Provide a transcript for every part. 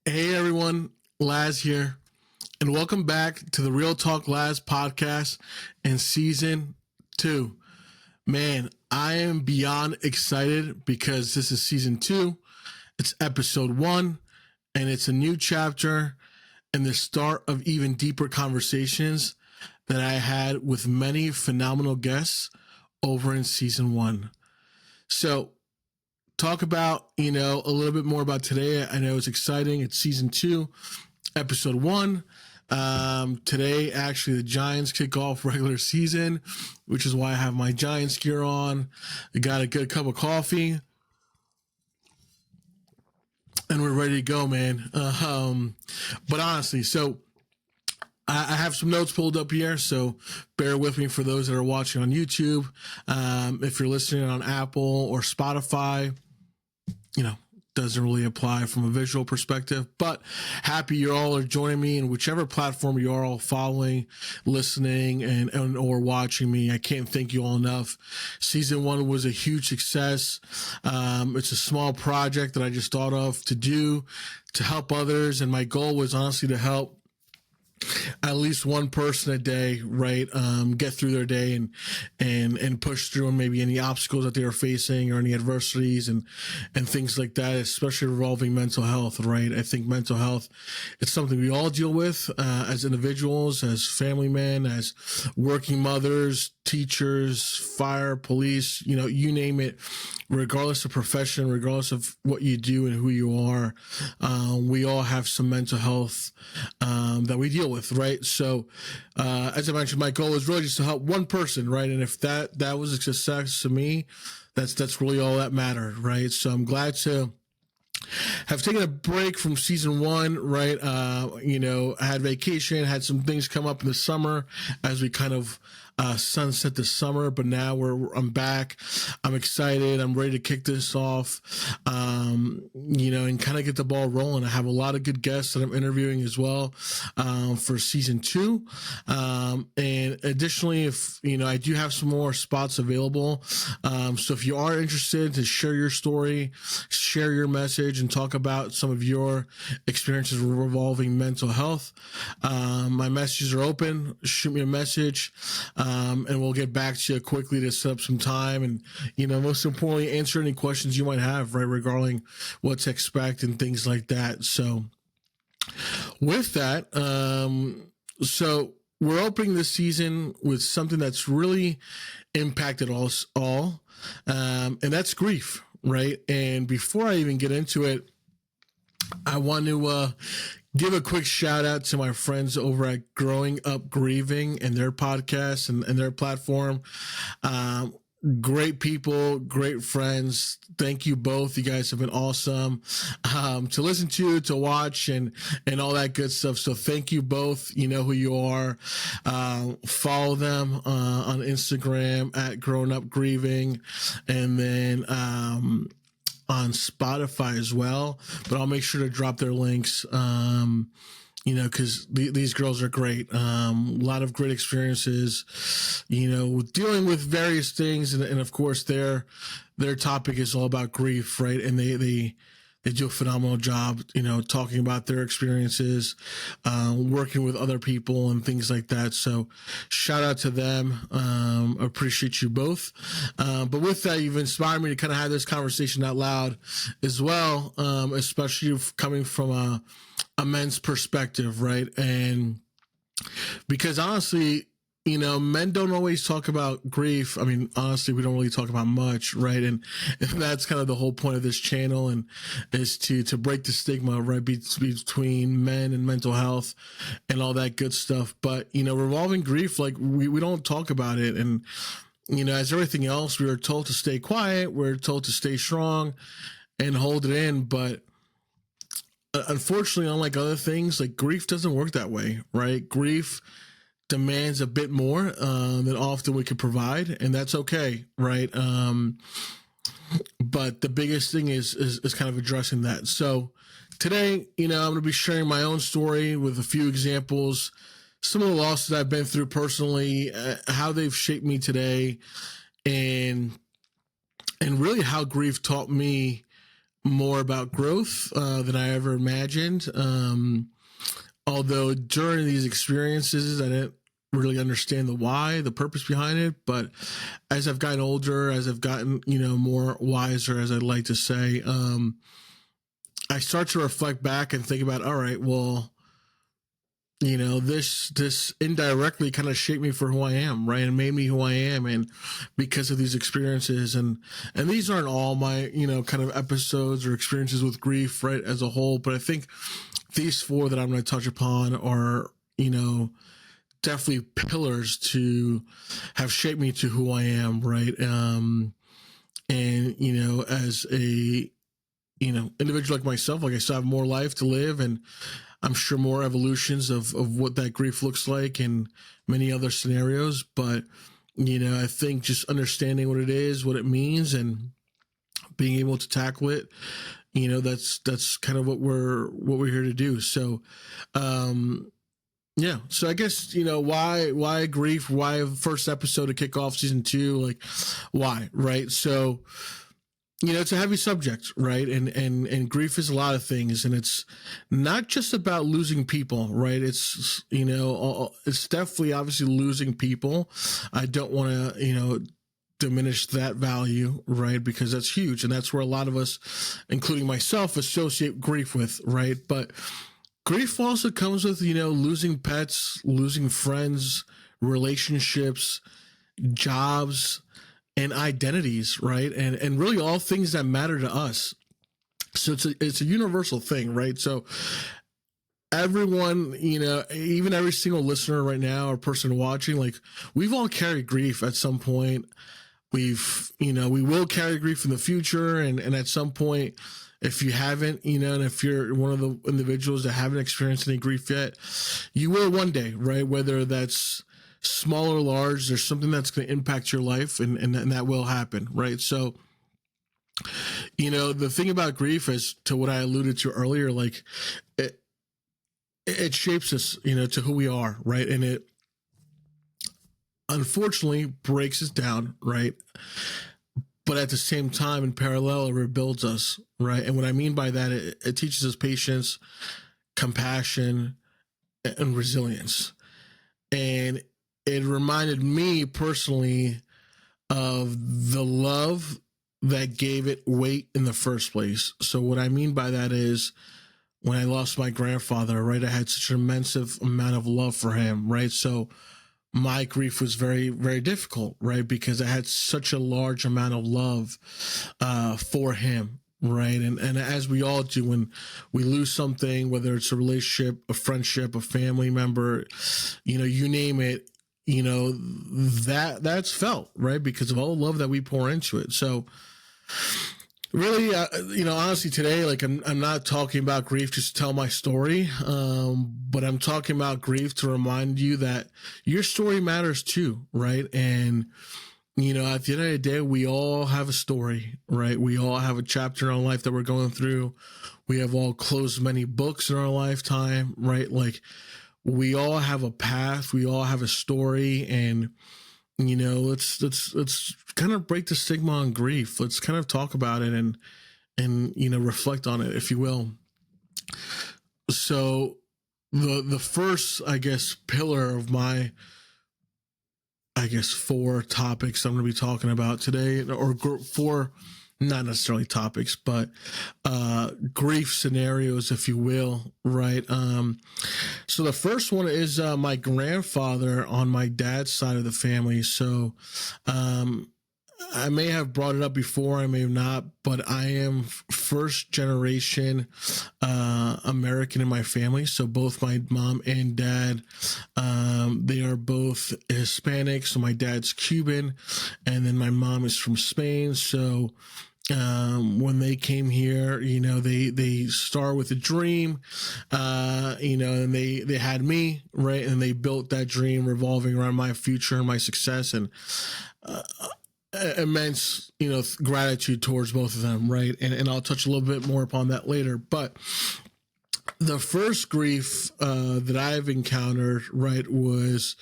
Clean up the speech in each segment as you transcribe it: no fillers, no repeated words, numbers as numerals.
Hey everyone, Laz here, and welcome back to the RealTalkLaz Podcast in Season 2. Man, I am beyond excited because this is Season 2, it's Episode 1, and it's a new chapter and the start of even deeper conversations that I had with many phenomenal guests over in Season 1. So, talk about, a little bit more about today. I know it's exciting. It's Season 2, Episode 1. Today, actually, the Giants kick off regular season, which is why I have my Giants gear on. I got a good cup of coffee, and we're ready to go, man. But honestly, so I have some notes pulled up here, so bear with me for those that are watching on YouTube. If you're listening on Apple or Spotify, doesn't really apply from a visual perspective, but happy you all are joining me in whichever platform you are all following, listening, and or watching me. I can't thank you all enough. Season 1 was a huge success. It's a small project that I just thought of to do to help others, and my goal was honestly to help at least one person a day, right? Get through their day and push through and maybe any obstacles that they are facing or any adversities and things like that, especially revolving mental health, right? I think mental health, it's something we all deal with as individuals, as family men, as working mothers, teachers, fire, police, you name it, regardless of profession, regardless of what you do and who you are, we all have some mental health that we deal with, right? So, as I mentioned, my goal is really just to help one person, right? And if that was a success to me, that's really all that mattered, right? So I'm glad to have taken a break from Season 1, right? I had vacation, had some things come up in the summer as we kind of sunset the summer, but now I'm back. I'm excited. I'm ready to kick this off, and kind of get the ball rolling. I have a lot of good guests that I'm interviewing as well for Season 2. And additionally, if, I do have some more spots available. So if you are interested to share your story, share your message, and talk about some of your experiences revolving mental health, my messages are open. Shoot me a message. And we'll get back to you quickly to set up some time and, most importantly, answer any questions you might have, right, regarding what to expect and things like that. So with that, so we're opening this season with something that's really impacted us all, and that's grief, right? And before I even get into it, I want to give a quick shout out to my friends over at Growing Up Grieving and their podcast and their platform. Great people, great friends. Thank you both. You guys have been awesome to listen to watch, and all that good stuff. So thank you both. You know who you are. Follow them on Instagram at Growing Up Grieving, and then on Spotify as well, but I'll make sure to drop their links, because these girls are great. A lot of great experiences, dealing with various things. And of course, their topic is all about grief, right? And they do a phenomenal job, talking about their experiences, working with other people and things like that. So shout out to them. Appreciate you both. But with that, you've inspired me to kind of have this conversation out loud as well, especially coming from a men's perspective, right? And because honestly, men don't always talk about grief. I mean, honestly, we don't really talk about much, right? And that's kind of the whole point of this channel, and is to break the stigma, right, between men and mental health and all that good stuff. But, revolving grief, like we don't talk about it. And, as everything else, we are told to stay quiet. We're told to stay strong and hold it in. But unfortunately, unlike other things, like grief doesn't work that way, right? Grief demands a bit more than often we can provide, and that's okay, right? But the biggest thing is kind of addressing that. So today, I'm going to be sharing my own story with a few examples, some of the losses I've been through personally, how they've shaped me today, and really how grief taught me more about growth than I ever imagined. Although during these experiences, I didn't really understand the why, the purpose behind it. But as I've gotten older, as I've gotten, more wiser, as I'd like to say, I start to reflect back and think about, all right, well, this indirectly kind of shaped me for who I am, right? And made me who I am. And because of these experiences, and these aren't all my, kind of episodes or experiences with grief, right, as a whole. But I think these 4 that I'm going to touch upon are, definitely pillars to have shaped me to who I am, right? As a, individual like myself, like I still have more life to live, and I'm sure more evolutions of what that grief looks like and many other scenarios. But, I think just understanding what it is, what it means, and being able to tackle it, that's kind of what we're here to do. So, yeah. So I guess, why grief, why first episode to kick off season 2, like why, right? So, it's a heavy subject, right? And grief is a lot of things, and it's not just about losing people, right? It's, it's definitely obviously losing people. I don't want to, diminish that value, right? Because that's huge. And that's where a lot of us, including myself, associate grief with, right? But grief also comes with, losing pets, losing friends, relationships, jobs, and identities, right? And really all things that matter to us. So it's a universal thing, right? So everyone, even every single listener right now or person watching, like we've all carried grief at some point. We will carry grief in the future. And at some point, if you haven't, and if you're one of the individuals that haven't experienced any grief yet, you will one day, right? Whether that's small or large, there's something that's going to impact your life, and that will happen, right? So, the thing about grief, as to what I alluded to earlier, like it shapes us, to who we are, right? And it unfortunately breaks us down, right? But at the same time, in parallel, it rebuilds us, right? And what I mean by that, it teaches us patience, compassion, and resilience. And it reminded me personally of the love that gave it weight in the first place. So what I mean by that is, when I lost my grandfather, right, I had such an immense amount of love for him, right? So my grief was very, very difficult, right? Because I had such a large amount of love for him, right? And as we all do when we lose something, whether it's a relationship, a friendship, a family member, you name it, that's felt, right? Because of all the love that we pour into it. So really, honestly today, like I'm not talking about grief just to tell my story, but I'm talking about grief to remind you that your story matters too, right? And, at the end of the day, we all have a story, right? We all have a chapter in our life that we're going through. We have all closed many books in our lifetime, right? Like we all have a path, we all have a story, and let's kind of break the stigma on grief. Let's kind of talk about it and reflect on it, if you will. So the first, I guess, pillar of my, 4 topics I'm going to be talking about today, or 4, not necessarily topics, but grief scenarios, if you will, right? So the first one is my grandfather on my dad's side of the family. So I may have brought it up before, I may have not, but I am first generation American in my family. So both my mom and dad, they are both Hispanic. So my dad's Cuban, and then my mom is from Spain. So when they came here, they start with a dream, and they had me, right? And they built that dream revolving around my future and my success, and immense, gratitude towards both of them, right? And I'll touch a little bit more upon that later. But the first grief that I've encountered, right, was,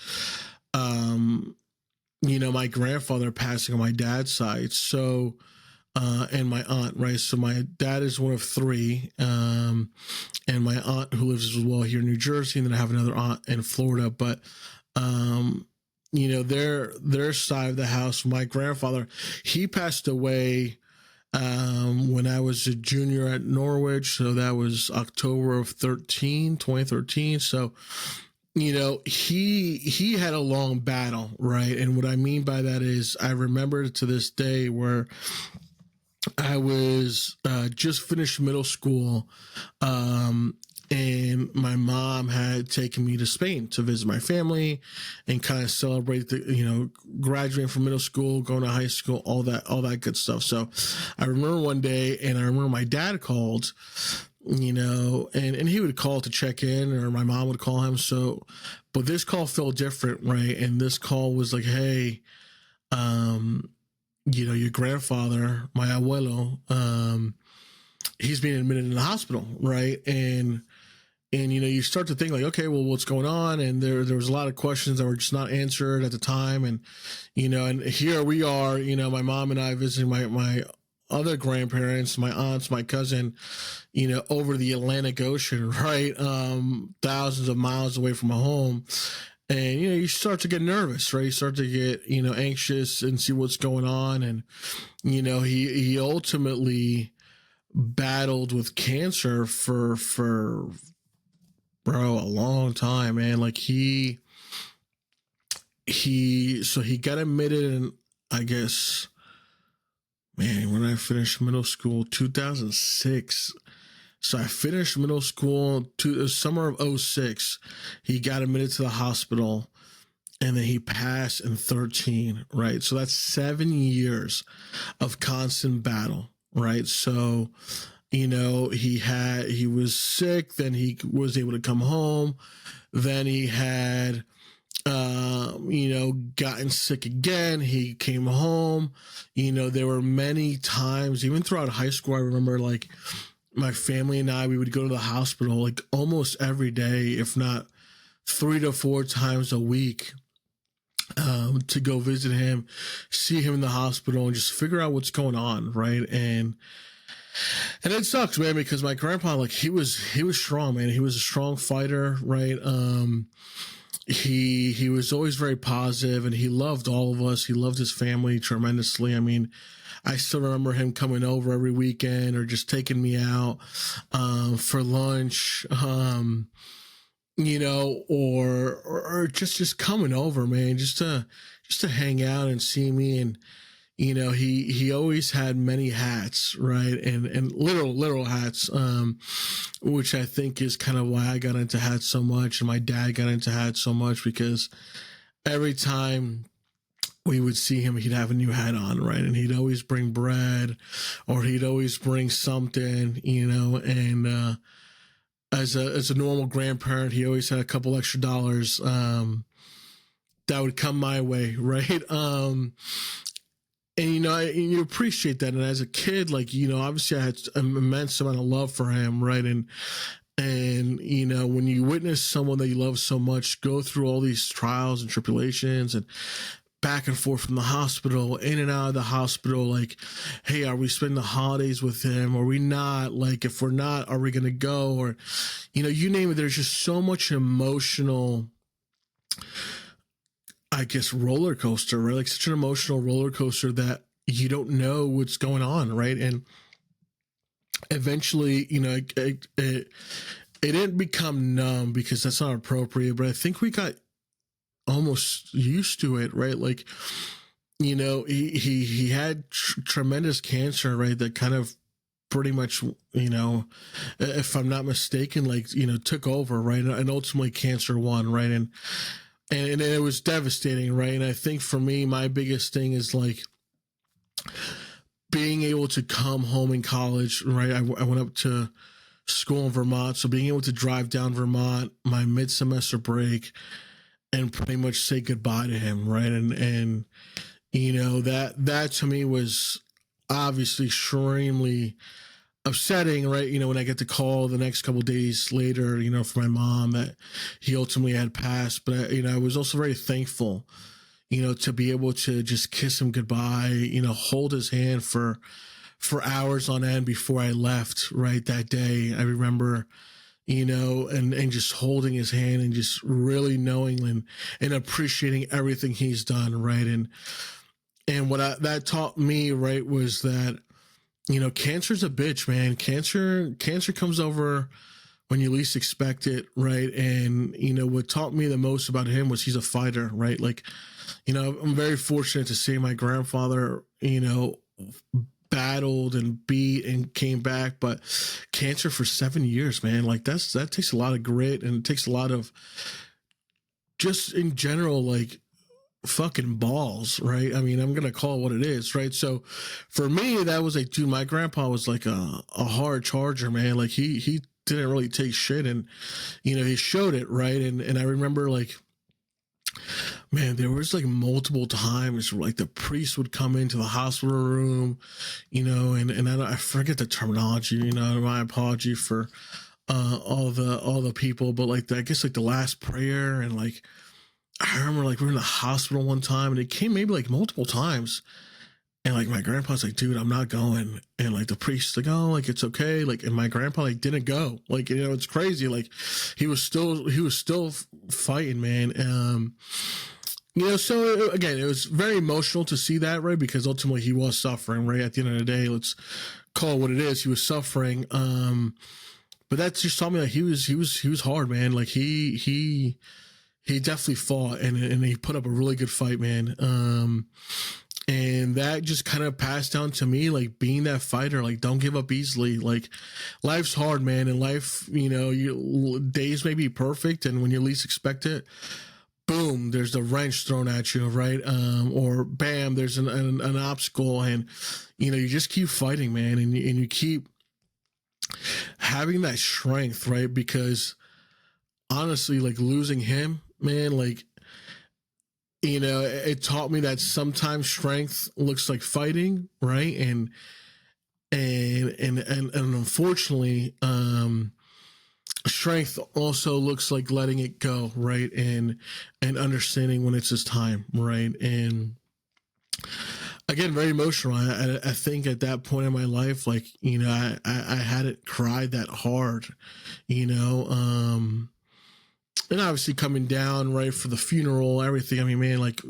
my grandfather passing on my dad's side. So and my aunt, right? So my dad is one of three, and my aunt who lives as well here in New Jersey, and then I have another aunt in Florida. But their side of the house, my grandfather, he passed away when I was a junior at Norwich. So that was October of 2013. So, he had a long battle, right? And what I mean by that is I remember to this day where I was just finished middle school, and my mom had taken me to Spain to visit my family and kind of celebrate graduating from middle school, going to high school, all that good stuff. So I remember one day, and I remember my dad called, and he would call to check in, or my mom would call him. So, but this call felt different, right? And this call was like, hey, your grandfather, my abuelo, he's being admitted in the hospital, right? And you start to think like, okay, well, what's going on? And there was a lot of questions that were just not answered at the time. And, and here we are, my mom and I visiting my other grandparents, my aunts, my cousin, over the Atlantic Ocean, right? Thousands of miles away from home. And, you start to get nervous, right? You start to get, anxious and see what's going on. And, he ultimately battled with cancer for bro, a long time, man. Like he got admitted in, I guess, man, when I finished middle school, 2006. So I finished middle school to the summer of 2006. He got admitted to the hospital, and then he passed in 2013, right? So that's 7 years of constant battle, right? So, he was sick, then he was able to come home, then he had, gotten sick again. He came home. There were many times, even throughout high school, I remember like my family and I, we would go to the hospital like almost every day, if not 3 to 4 times a week, to go visit him, see him in the hospital, and just figure out what's going on, right? And it sucks, man, because my grandpa, like he was strong, man. He was a strong fighter, right? He was always very positive, and he loved all of us. He loved his family tremendously. I mean, I still remember him coming over every weekend or just taking me out for lunch, or just coming over, man, just to hang out and see me. And he always had many hats, right? And literal hats, which I think is kind of why I got into hats so much, and my dad got into hats so much, because every time we would see him, he'd have a new hat on, right? And he'd always bring bread, or he'd always bring something, and as a normal grandparent, he always had a couple extra dollars that would come my way, right? And you appreciate that. And as a kid, like, obviously I had an immense amount of love for him, right? And when you witness someone that you love so much go through all these trials and tribulations and back and forth from the hospital, in and out of the hospital, like, hey, are we spending the holidays with him? Are we not? Like, if we're not, are we going to go? Or, you name it. There's just so much emotional, I guess, roller coaster, right? Like such an emotional roller coaster that you don't know what's going on, right? And eventually, it didn't become numb, because that's not appropriate, but I think we got almost used to it, right? Like, he had tremendous cancer, right? That kind of pretty much, if I'm not mistaken, like, took over, right? And ultimately cancer won, right? And it was devastating, right? And I think for me, my biggest thing is like being able to come home in college, right? I went up to school in Vermont, so being able to drive down Vermont my mid-semester break and pretty much say goodbye to him, right? And that to me was obviously extremely upsetting, right? When I get the call the next couple of days later, from my mom that he ultimately had passed. But I was also very thankful, to be able to just kiss him goodbye, hold his hand for for hours on end before I left, right, that day. I remember, and just holding his hand and just really knowing and appreciating everything he's done, right? And what that taught me, right, was that, cancer's a bitch, man. Cancer comes over when you least expect it, right? And, what taught me the most about him was he's a fighter, right? Like, I'm very fortunate to see my grandfather, battled and beat and came back, but cancer for 7 years, man, like that takes a lot of grit, and it takes a lot of, just in general, like, fucking balls, right? I mean, I'm gonna call it what it is, right? So for me, that was like, dude, my grandpa was like a hard charger, man. Like he didn't really take shit, and he showed it, right? And I remember, like, man, there was like multiple times where, like, the priest would come into the hospital room, and I forget the terminology, my apology for all the people, but like I guess like the last prayer, and like I remember, like, we were in the hospital one time, and it came maybe like multiple times, and like my grandpa's like, dude, I'm not going, and like the priest's like, oh, like, it's okay, like, and my grandpa like didn't go, like, it's crazy, like he was still fighting, man. So again, it was very emotional to see that, right? Because ultimately he was suffering, right? At the end of the day, let's call it what it is. He was suffering. But that just taught me that he was hard, man. Like he definitely fought, and he put up a really good fight, man. And that just kind of passed down to me, like, being that fighter, like, don't give up easily. Like, life's hard, man. And life, days may be perfect, and when you least expect it, boom, there's a wrench thrown at you, right? Or bam, there's an obstacle, and you just keep fighting, man, and you keep having that strength, right? Because honestly, like, losing him, man, like, it taught me that sometimes strength looks like fighting, right? And unfortunately, strength also looks like letting it go, right? And understanding when it's his time, right? And again, very emotional. I think at that point in my life, like, I hadn't cried that hard, and obviously coming down, right, for the funeral, everything. I mean, man, like,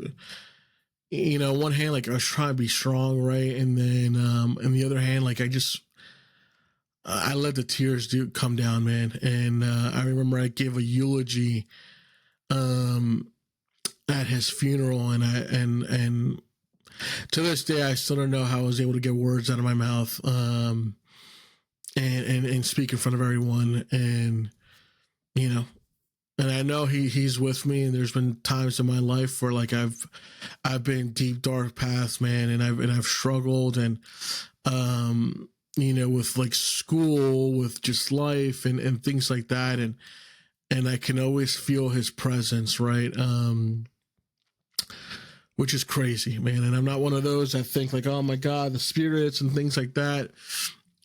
one hand, like, I was trying to be strong, right? And then, on the other hand, like, I let the tears come down, man. And, I remember I gave a eulogy, at his funeral, and to this day, I still don't know how I was able to get words out of my mouth, and speak in front of everyone. And, and I know he's with me, and there's been times in my life where, like, I've been deep, dark paths, man, and I've struggled, and with, like, school, with just life, and things like that, and I can always feel his presence, right? Which is crazy, man. And I'm not one of those that think like, oh my God, the spirits and things like that,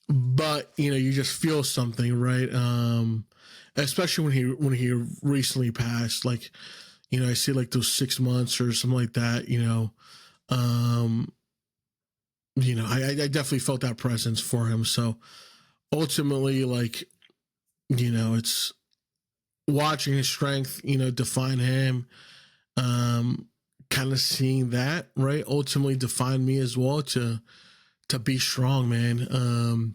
but you just feel something, right? Especially when he recently passed, like, I see like those 6 months or something like that, I definitely felt that presence for him. So ultimately, like, it's watching his strength, define him, kind of seeing that, right, ultimately define me as well, to be strong, man.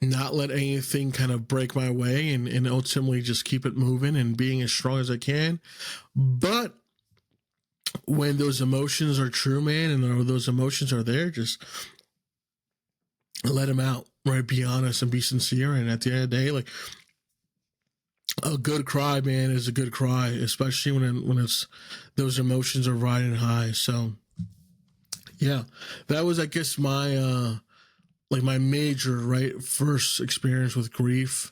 Not let anything kind of break my way, and ultimately just keep it moving and being as strong as I can. But when those emotions are true, man, and those emotions are there, just let them out, right? Be honest and be sincere. And at the end of the day, like, a good cry, man, is a good cry, especially when it's those emotions are riding high. So yeah, that was, I guess, my like my major, right, first experience with grief,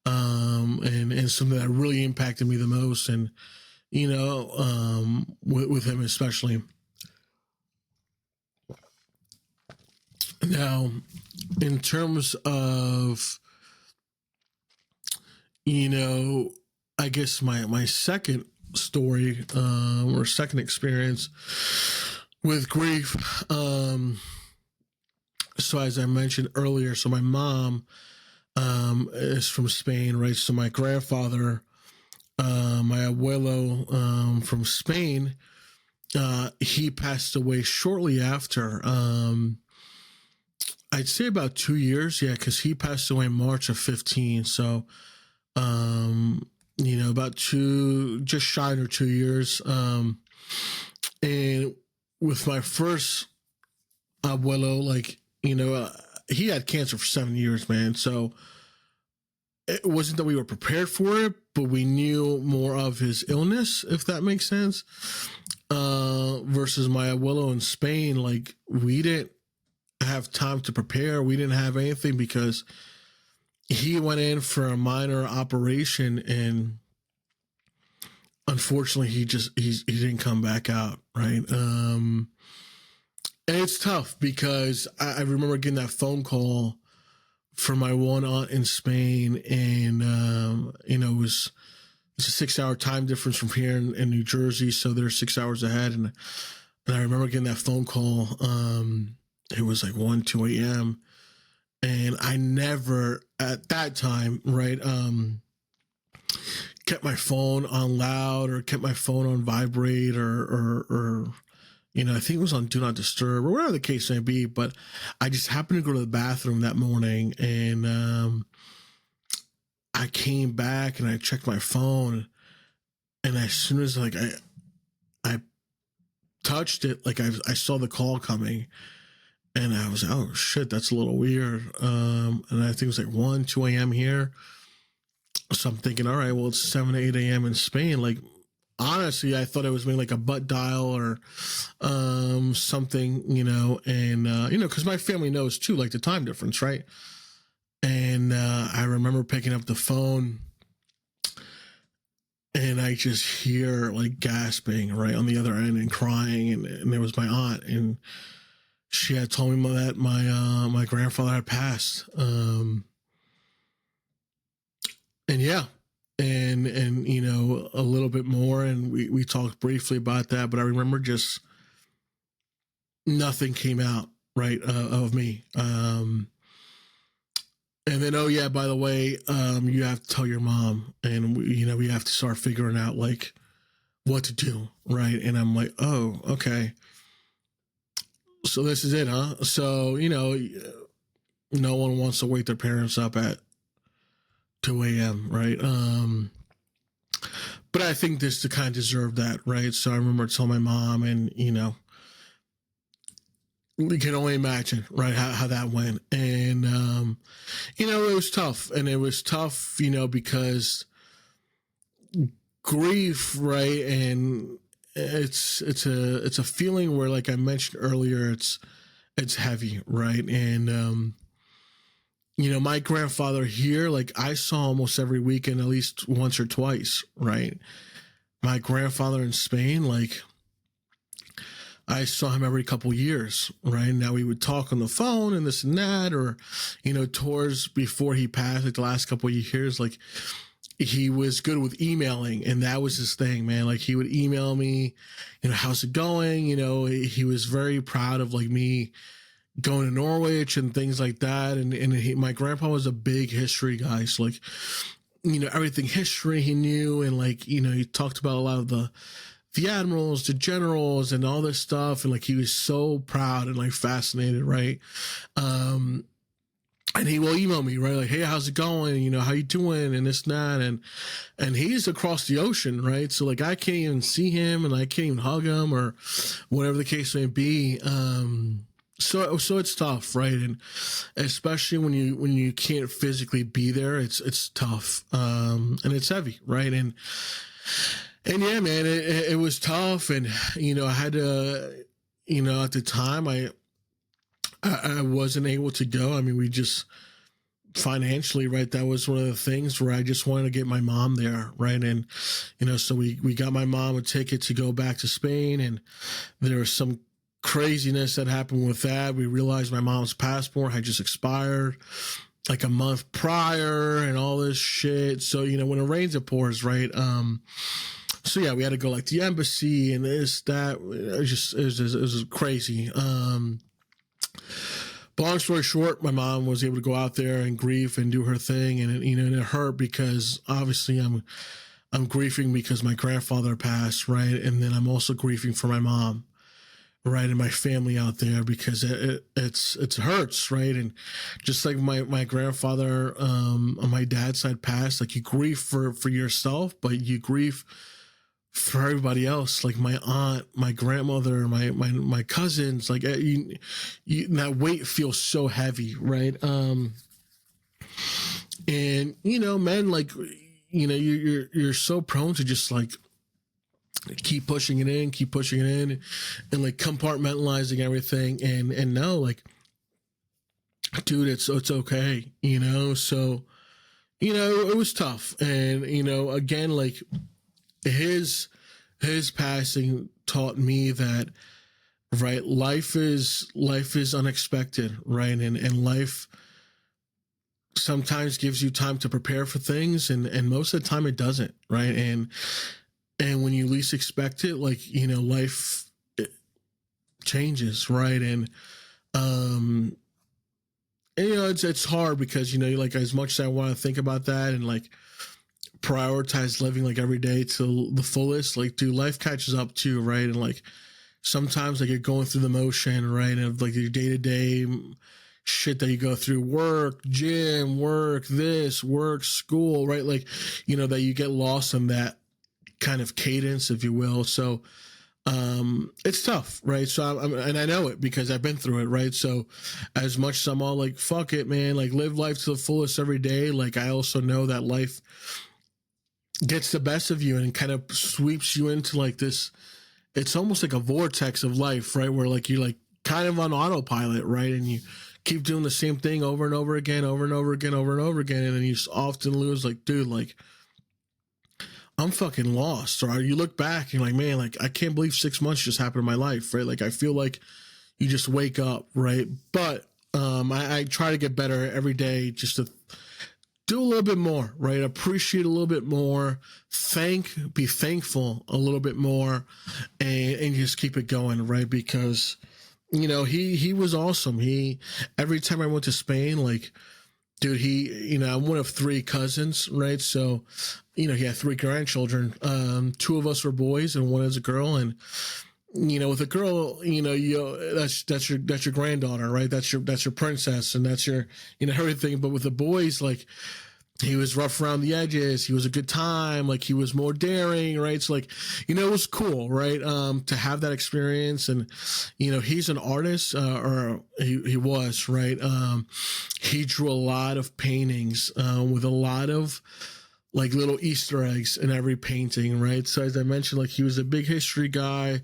and something that really impacted me the most, and with him especially. Now, in terms of, I guess my second story, or second experience with grief, So as I mentioned earlier, so my mom is from Spain, right? So my grandfather, my abuelo from Spain, he passed away shortly after. I'd say about 2 years, yeah, because he passed away in March of 15. So, about just shy of 2 years. And with my first abuelo, he had cancer for 7 years, man. So it wasn't that we were prepared for it, but we knew more of his illness, if that makes sense. Versus my abuelo in Spain, like we didn't have time to prepare. We didn't have anything because he went in for a minor operation and unfortunately he didn't come back out, right? And it's tough because I remember getting that phone call from my one aunt in Spain, and it's a 6-hour time difference from here in New Jersey, so they're 6 hours ahead. And I remember getting that phone call. It was like 1, 2 a.m. And I never, at that time, right, kept my phone on loud or kept my phone on vibrate or I think it was on Do Not Disturb or whatever the case may be. But I just happened to go to the bathroom that morning, and I came back and I checked my phone, and as soon as I touched it, like I saw the call coming, and I was like, oh shit, that's a little weird. And I think it was like 1, 2 a.m. here. So I'm thinking, all right, well, it's 7, 8 a.m. in Spain. Like, honestly, I thought it was maybe like a butt dial or something, and because my family knows too, like the time difference, right? And I remember picking up the phone, and I just hear like gasping right on the other end and crying, and there was my aunt, and she had told me that my grandfather had passed, and yeah, and a little bit more, and we talked briefly about that, but I remember just nothing came out right of me. And then, oh yeah, by the way, you have to tell your mom, and we have to start figuring out like what to do, right? And I'm like, oh, okay. So this is it, huh? So, no one wants to wake their parents up at 2 a.m., right? But I think this to kind of deserve that, right? So I remember telling my mom, and, we can only imagine, right, how that went. And, it was tough. And it was tough, because grief, right, and it's a feeling where, like I mentioned earlier, it's heavy, right? And my grandfather here, like I saw almost every weekend at least once or twice, right? My grandfather in Spain, like I saw him every couple years, right? Now we would talk on the phone and this and that, or towards before he passed, like the last couple of years, like he was good with emailing, and that was his thing, man. Like he would email me, how's it going? He was very proud of like me going to Norwich and things like that. And my grandpa was a big history guy. So like, everything history he knew. And like, he talked about a lot of the admirals, the generals and all this stuff. And like, he was so proud and like fascinated. Right. And he will email me, right? Like, hey, how's it going? How you doing? And this and that. And he's across the ocean, right? So like, I can't even see him, and I can't even hug him or whatever the case may be. So it's tough, right? And especially when you can't physically be there, it's tough. And it's heavy, right? And yeah, man, it was tough. And, I had to, at the time I wasn't able to go. I mean, we just financially, right, that was one of the things where I just wanted to get my mom there, right? And, so we got my mom a ticket to go back to Spain, and there was some craziness that happened with that. We realized my mom's passport had just expired like a month prior and all this shit. So, when it rains, it pours, right? So yeah, we had to go like the embassy and this, that. It was crazy. But long story short, my mom was able to go out there and grieve and do her thing, and and it hurt because obviously I'm grieving because my grandfather passed, right, and then I'm also grieving for my mom, right, and my family out there because it hurts, right, and just like my grandfather on my dad's side passed, like you grieve for yourself, but you grieve for everybody else, like my aunt, my grandmother, my cousins, like that weight feels so heavy, right? And man, like you're so prone to just like keep pushing it in, and like compartmentalizing everything, and no, like, dude, it's okay, So it was tough, and again, like his passing taught me that, right, life is unexpected, right, and life sometimes gives you time to prepare for things, and most of the time it doesn't, right, and when you least expect it, like life changes, right, and it's hard because like as much as I want to think about that and like prioritize living like every day to the fullest, like, dude, life catches up too, right? And like sometimes like you're going through the motion, right, of like your day-to-day shit that you go through, work, gym, work, school, right, like that you get lost in that kind of cadence, if you will. So it's tough, right? So and I know it because I've been through it, right? So as much as I'm all like, fuck it, man, like live life to the fullest every day, like I also know that life gets the best of you and kind of sweeps you into like this, it's almost like a vortex of life, right, where like you're like kind of on autopilot, right, and you keep doing the same thing over and over again, and then you just often lose, like, dude, like I'm fucking lost. Or you look back and you're like, man, like I can't believe 6 months just happened in my life, right? Like I feel like you just wake up, right? But I try to get better every day, just to do a little bit more, right? Appreciate a little bit more, be thankful a little bit more, and just keep it going, right? Because he was awesome. Every time I went to Spain, like, dude, I'm one of 3 cousins, right? So, he had 3 grandchildren. 2 of us were boys and 1 is a girl. And, with a girl, that's your granddaughter, right? That's your princess, and that's your, everything. But with the boys, like, he was rough around the edges. He was a good time. Like, he was more daring, right? So, like, it was cool, right? To have that experience. And, he's an artist, or he was, right? He drew a lot of paintings, with a lot of like little Easter eggs in every painting, right? So as I mentioned, like he was a big history guy.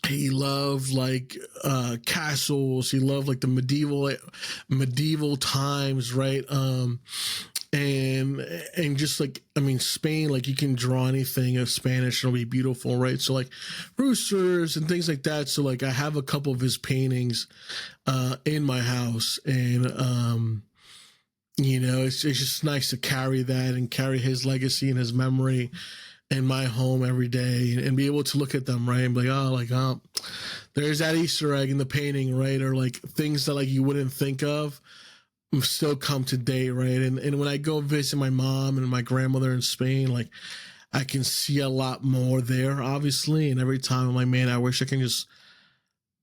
He loved like castles. He loved like the medieval times, right? And just like, I mean, Spain, like you can draw anything of Spanish and it'll be beautiful, right? So like roosters and things like that. So like I have a couple of his paintings in my house, and it's just nice to carry that and carry his legacy and his memory in my home every day, and be able to look at them, right, and be like, there's that Easter egg in the painting, right, or like things that like you wouldn't think of still come today, right, and when I go visit my mom and my grandmother in Spain, like I can see a lot more there, obviously, and every time I'm like, man, I wish I can just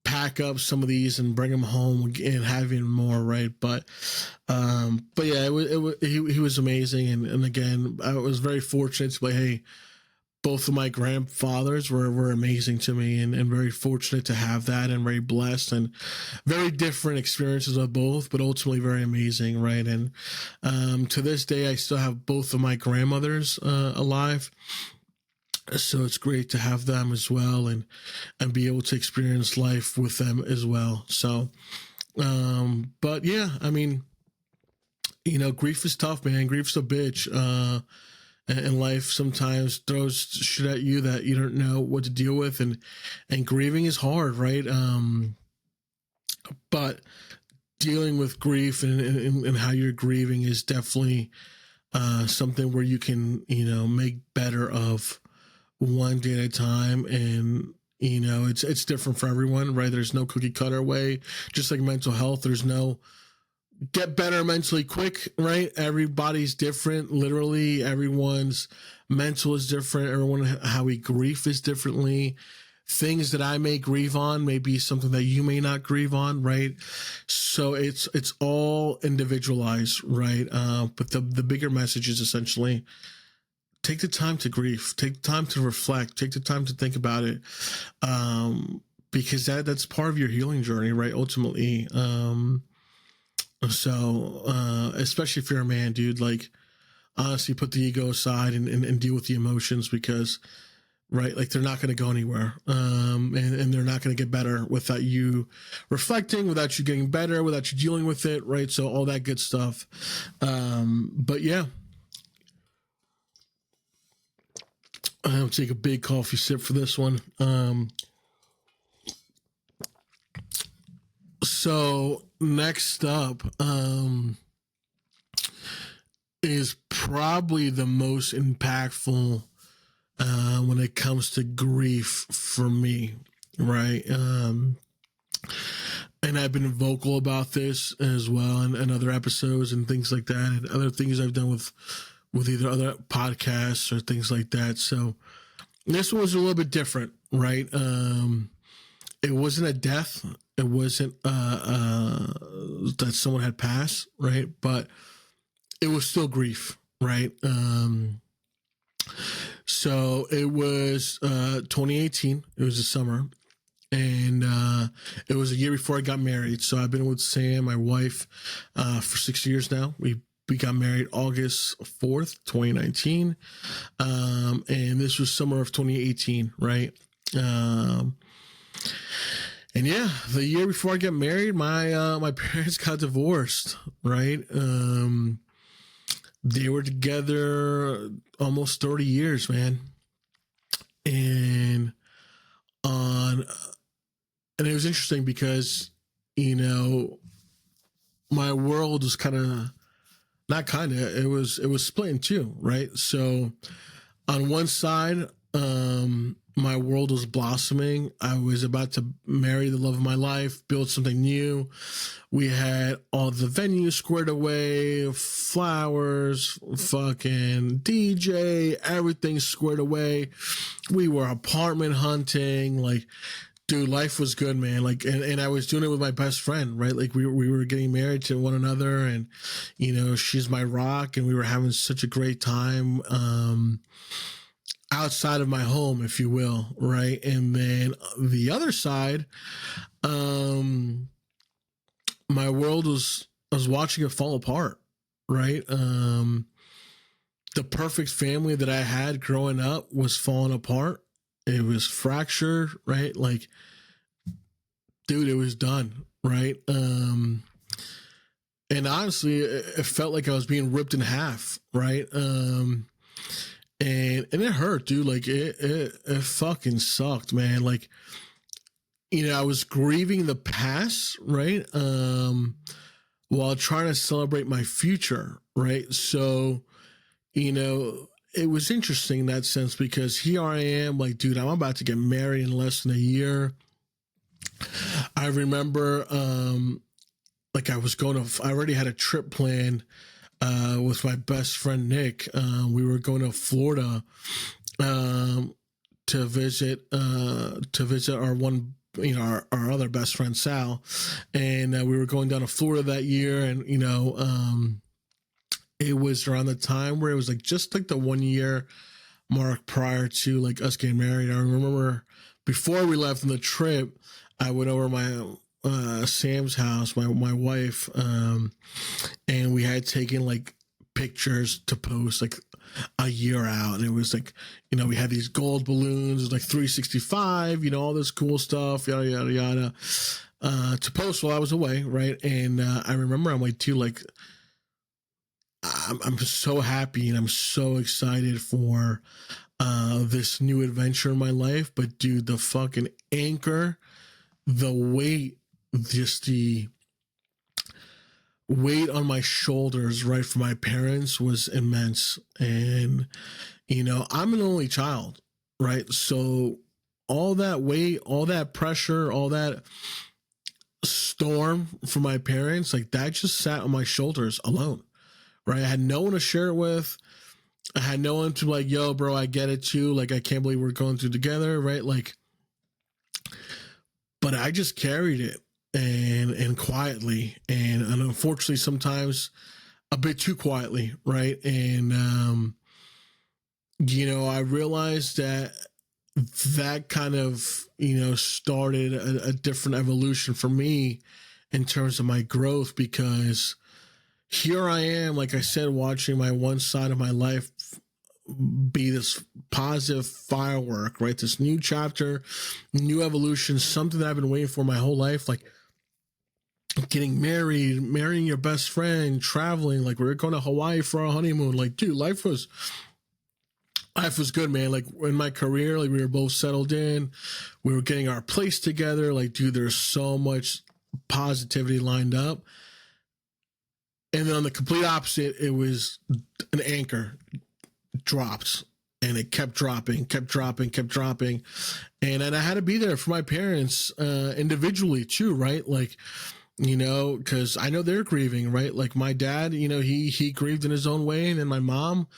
pack up some of these and bring them home and have even more, right? But yeah, he was amazing, and again, I was very fortunate to be like, hey, both of my grandfathers were amazing to me, and very fortunate to have that, and very blessed, and very different experiences of both, but ultimately very amazing, right? And to this day, I still have both of my grandmothers alive. So it's great to have them as well, and be able to experience life with them as well. So, but yeah, I mean, grief is tough, man. Grief's a bitch. And life sometimes throws shit at you that you don't know what to deal with, and grieving is hard, right? But dealing with grief and how you're grieving is definitely something where you can, make better of one day at a time, and You know, it's different for everyone, right? There's no cookie cutter way. Just like mental health, there's no get better mentally quick, right? Everybody's different. Literally, everyone's mental is different. Everyone, how we grieve is differently. Things that I may grieve on may be something that you may not grieve on, right? So it's all individualized, right? But the bigger message is essentially take the time to grieve, take the time to reflect, take the time to think about it, because that's part of your healing journey, right? Ultimately, especially if you're a man, dude, like honestly, put the ego aside and deal with the emotions because, right, like they're not going to go anywhere, and they're not going to get better without you reflecting, without you getting better, without you dealing with it, right? So all that good stuff. But yeah. I'll take a big coffee sip for this one. So next up is probably the most impactful when it comes to grief for me, right? And I've been vocal about this as well in other episodes and things like that, and other things I've done with either other podcasts or things like that. So this one was a little bit different, right? It wasn't a death. It wasn't that someone had passed, right? But it was still grief, right? So it was 2018. It was the summer. And it was a year before I got married. So I've been with Sam, my wife, for 6 years now. We got married August 4th, 2019. And this was summer of 2018, right? And yeah, the year before I got married, my parents got divorced, right? They were together almost 30 years, man. And it was interesting because, you know, my world was it was split in two, right? So on one side, my world was blossoming. I was about to marry the love of my life, build something new. We had all the venues squared away, flowers, fucking DJ, everything squared away. We were apartment hunting, like, dude, life was good, man. Like, and I was doing it with my best friend, right? Like we were getting married to one another, and, you know, she's my rock, and we were having such a great time, outside of my home, if you will. Right. And then the other side, my world I was watching it fall apart. Right. The perfect family that I had growing up was falling apart. It was fractured, right? Like, dude, it was done, right? And honestly, it felt like I was being ripped in half, right? And it hurt, dude. Like, it fucking sucked, man. Like, you know, I was grieving the past, right? While trying to celebrate my future, right? So, you know, it was interesting in that sense because here I am, like, dude, I'm about to get married in less than a year. I remember, like, I already had a trip planned with my best friend Nick. We were going to Florida to visit our one, you know, our other best friend Sal, and we were going down to Florida that year, and, you know, it was around the time where it was like just like the 1 year mark prior to like us getting married. I remember before we left on the trip, I went over my Sam's house, my wife, and we had taken like pictures to post like a year out, and it was like, you know, we had these gold balloons, like 365, you know, all this cool stuff, yada yada yada, to post while I was away, right? And I remember I'm like, dude, like, I'm so happy and I'm so excited for this new adventure in my life. But dude, the fucking anchor, the weight, just the weight on my shoulders, right, for my parents was immense. And, you know, I'm an only child, right? So all that weight, all that pressure, all that storm from my parents, like that just sat on my shoulders alone, right? I had no one to share it with. I had no one to like, yo, bro, I get it too. Like, I can't believe we're going through together, right? Like, but I just carried it and quietly, and unfortunately sometimes a bit too quietly, right? And I realized that kind of started a different evolution for me in terms of my growth, because here I am, like I said, watching my one side of my life be this positive firework, right? This new chapter, new evolution, something that I've been waiting for my whole life, like getting married, marrying your best friend, traveling, like we were going to Hawaii for our honeymoon. Like, dude, life was good, man. Like in my career, like we were both settled in, we were getting our place together. Like, dude, there's so much positivity lined up. And then on the complete opposite, it was an anchor dropped, and it kept dropping. And I had to be there for my parents individually too, right? Like, because I know they're grieving, right? Like my dad, he grieved in his own way. And then my mom,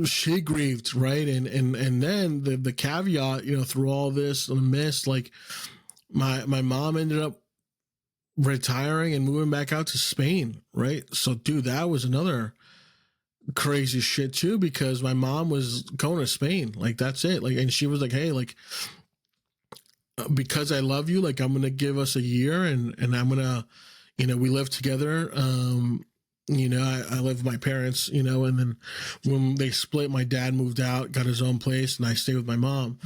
she grieved, right? And then the caveat, through all this in the mist, like my mom ended up retiring and moving back out to Spain, right? So, dude, that was another crazy shit too, because my mom was going to Spain, like that's it, like, and she was like, hey, like, because I love you, like I'm gonna give us a year, and I'm gonna, we live together. I live with my parents, and then when they split, my dad moved out, got his own place, and I stayed with my mom.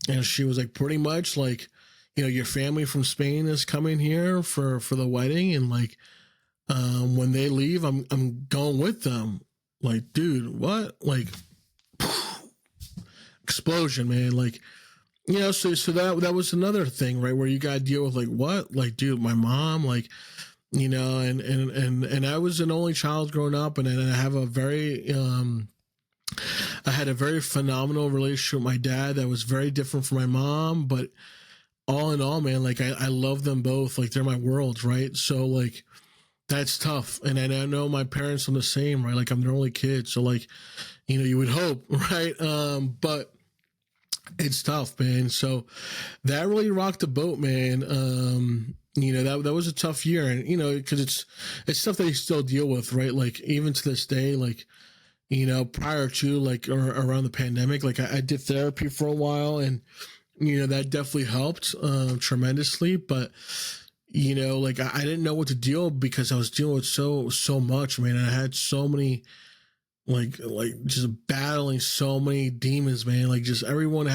And she was like, pretty much like, your family from Spain is coming here for the wedding, and like, when they leave, I'm going with them. Like, dude, what? Like, explosion, man. Like, so that was another thing, right? Where you got to deal with like, what? Like, dude, my mom, like, and I was an only child growing up, and I have I had a very phenomenal relationship with my dad that was very different from my mom, but all in all, man, like I love them both. Like they're my worlds, right? So like that's tough. And I know my parents are the same, right? Like I'm their only kid. So like, you would hope, right? But it's tough, man. So that really rocked the boat, man. That was a tough year, and because it's stuff that you still deal with, right? Like even to this day, like prior to like or around the pandemic, like I did therapy for a while, and that definitely helped tremendously. But like I didn't know what to deal, because I was dealing with so much, man. I had so many like just battling so many demons, man. Like just everyone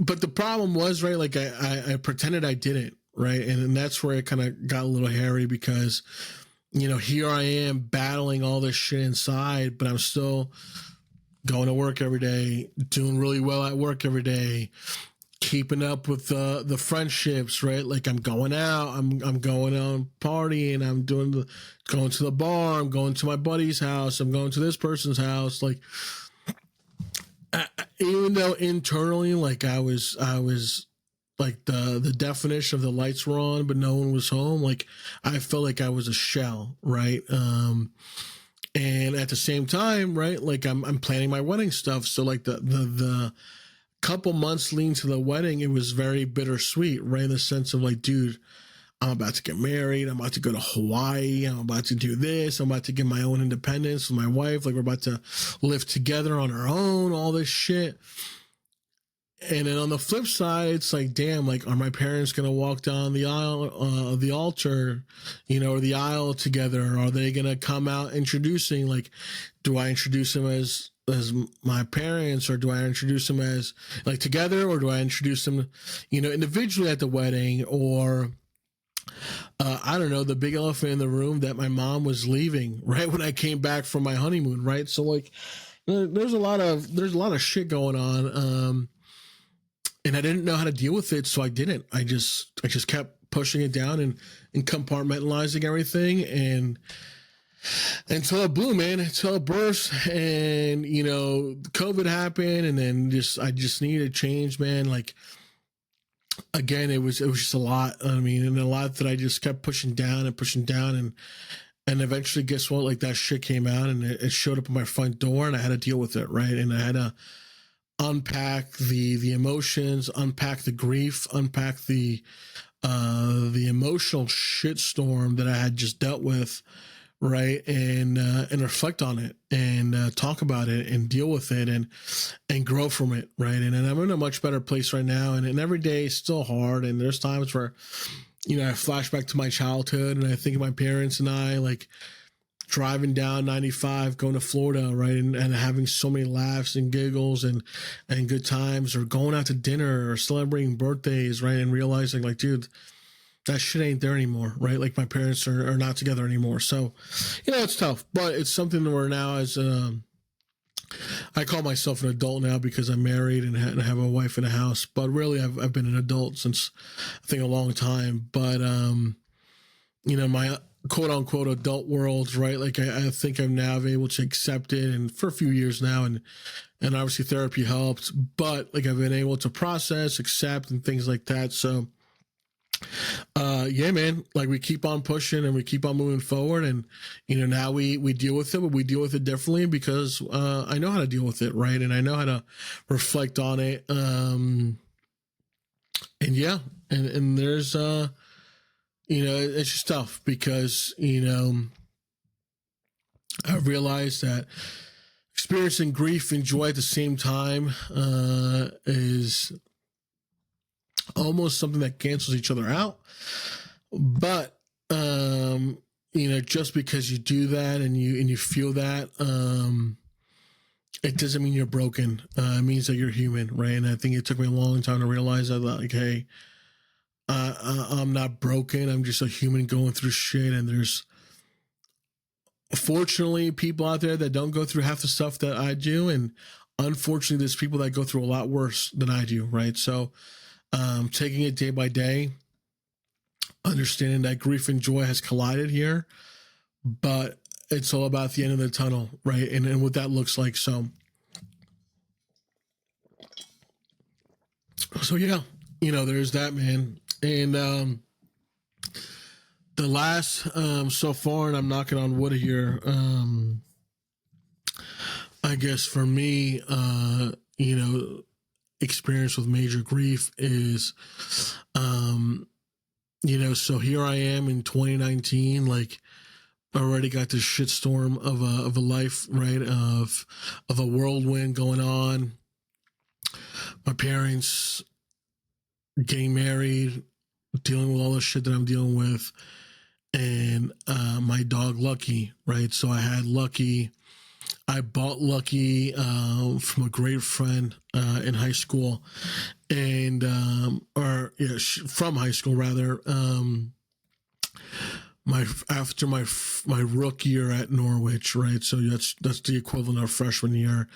but the problem was, right, like I pretended I didn't, right? And that's where it kind of got a little hairy, because here I am battling all this shit inside, but I'm still going to work every day, doing really well at work every day, keeping up with the friendships, right? Like I'm going out, I'm going on partying, I'm going to the bar, I'm going to my buddy's house, I'm going to this person's house. Like, even though internally, like I was like the definition of the lights were on, but no one was home. Like I felt like I was a shell, right? And at the same time, right, like I'm planning my wedding stuff. So like the couple months leading to the wedding, it was very bittersweet, right? In the sense of like, dude, I'm about to get married. I'm about to go to Hawaii. I'm about to do this. I'm about to get my own independence with my wife. Like we're about to live together on our own, all this shit. And then on the flip side, it's like, damn, like, are my parents going to walk down the aisle of the altar, or the aisle together? Are they going to come out introducing, like, do I introduce them as my parents, or do I introduce them as like together, or do I introduce them, individually at the wedding? Or, I don't know, the big elephant in the room that my mom was leaving right when I came back from my honeymoon. Right. So like, there's a lot of shit going on. And I didn't know how to deal with it, so I didn't. I just kept pushing it down and compartmentalizing everything. And until it blew, man, until it burst. And, COVID happened, and then I just needed a change, man. Like, again, it was just a lot. I mean, and a lot that I just kept pushing down, and eventually, guess what? Like, that shit came out, and it showed up at my front door, and I had to deal with it, right? And I had to unpack the emotions, unpack the grief, unpack the emotional shitstorm that I had just dealt with, right? And reflect on it, and talk about it, and deal with it, and grow from it, right? And I'm in a much better place right now, and every day is still hard, and there's times where, I flash back to my childhood, and I think of my parents and I, like, driving down 95, going to Florida, right? And having so many laughs and giggles and good times, or going out to dinner, or celebrating birthdays, right? And realizing, like, dude, that shit ain't there anymore, right? Like, my parents are not together anymore. So, it's tough, but it's something where now, as I call myself an adult now because I'm married and have a wife and a house, but really I've been an adult since, I think, a long time. But, my quote unquote adult world, right? Like, I think I'm now able to accept it, and for a few years now, and obviously therapy helped, but, like, I've been able to process, accept, and things like that. So, yeah, man, like, we keep on pushing, and we keep on moving forward, and, now we deal with it, but we deal with it differently because, I know how to deal with it. Right. And I know how to reflect on it. And yeah, and there's, it's just tough because, I realized that experiencing grief and joy at the same time, is almost something that cancels each other out. But, just because you do that and you feel that, it doesn't mean you're broken. It means that you're human, right? And I think it took me a long time to realize that, like, hey, I'm not broken. I'm just a human going through shit. And there's, fortunately, people out there that don't go through half the stuff that I do. And unfortunately, there's people that go through a lot worse than I do, right? So, taking it day by day, understanding that grief and joy has collided here, but it's all about the end of the tunnel, right? And what that looks like. So yeah, there's that, man. And the last, so far, and I'm knocking on wood here, I guess for me, experience with major grief is, so here I am in 2019, like, already got this shitstorm of a life, right? Of a whirlwind going on. My parents getting married, dealing with all the shit that I'm dealing with, and my dog Lucky, right? So I had Lucky. I bought Lucky from a great friend in high school, and from high school rather. After my rookie year at Norwich, right? So that's the equivalent of freshman year.